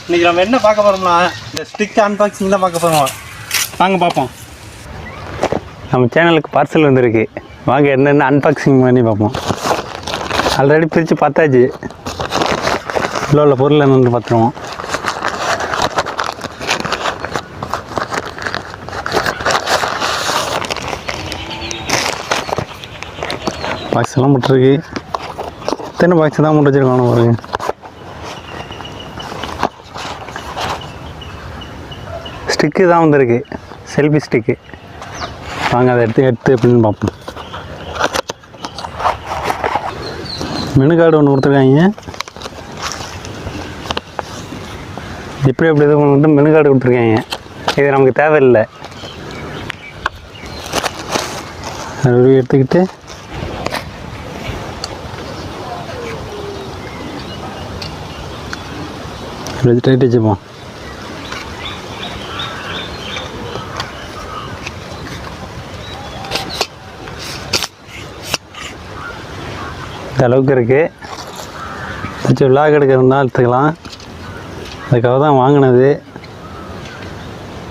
இன்றைக்கி நம்ம என்ன பார்க்க போகிறோம்னா இந்த ஸ்டிக் அன்பாக்சிங் தான் பார்க்க போகிறோம். வாங்க பார்ப்போம். நம்ம சேனலுக்கு பார்சல் வந்திருக்கு. வாங்க என்னென்ன அன்பாக்சிங் பண்ணி பார்ப்போம். ஆல்ரெடி பிரித்து பார்த்தாச்சு. உள்ள பொருள் என்னென்னு பார்த்துருவோம். பாக்ஸ் எல்லாம் போட்டுருக்கு. இத்தனை பாக்ஸ் தான் போட்டு வச்சுருக்கோம் பாருங்க. ஸ்டிக்கு தான் வந்திருக்கு, செல்ஃபி ஸ்டிக்கு. வாங்க அதை எடுத்து எப்படின்னு பார்ப்போம். மெனு கார்டு ஒன்று கொடுத்துருக்காங்க. எப்படி இது பண்ணிட்டு மெனு கார்டு கொடுத்துருக்காங்க. இது நமக்கு தேவையில்லை. அது எடுத்துக்கிட்டு டைட் வச்சுப்போம். இந்த அளவுக்கு இருக்குது. வச்சு விளாக் எடுக்கிறதுனா எடுத்துக்கலாம். அதுக்காக தான் வாங்கினது.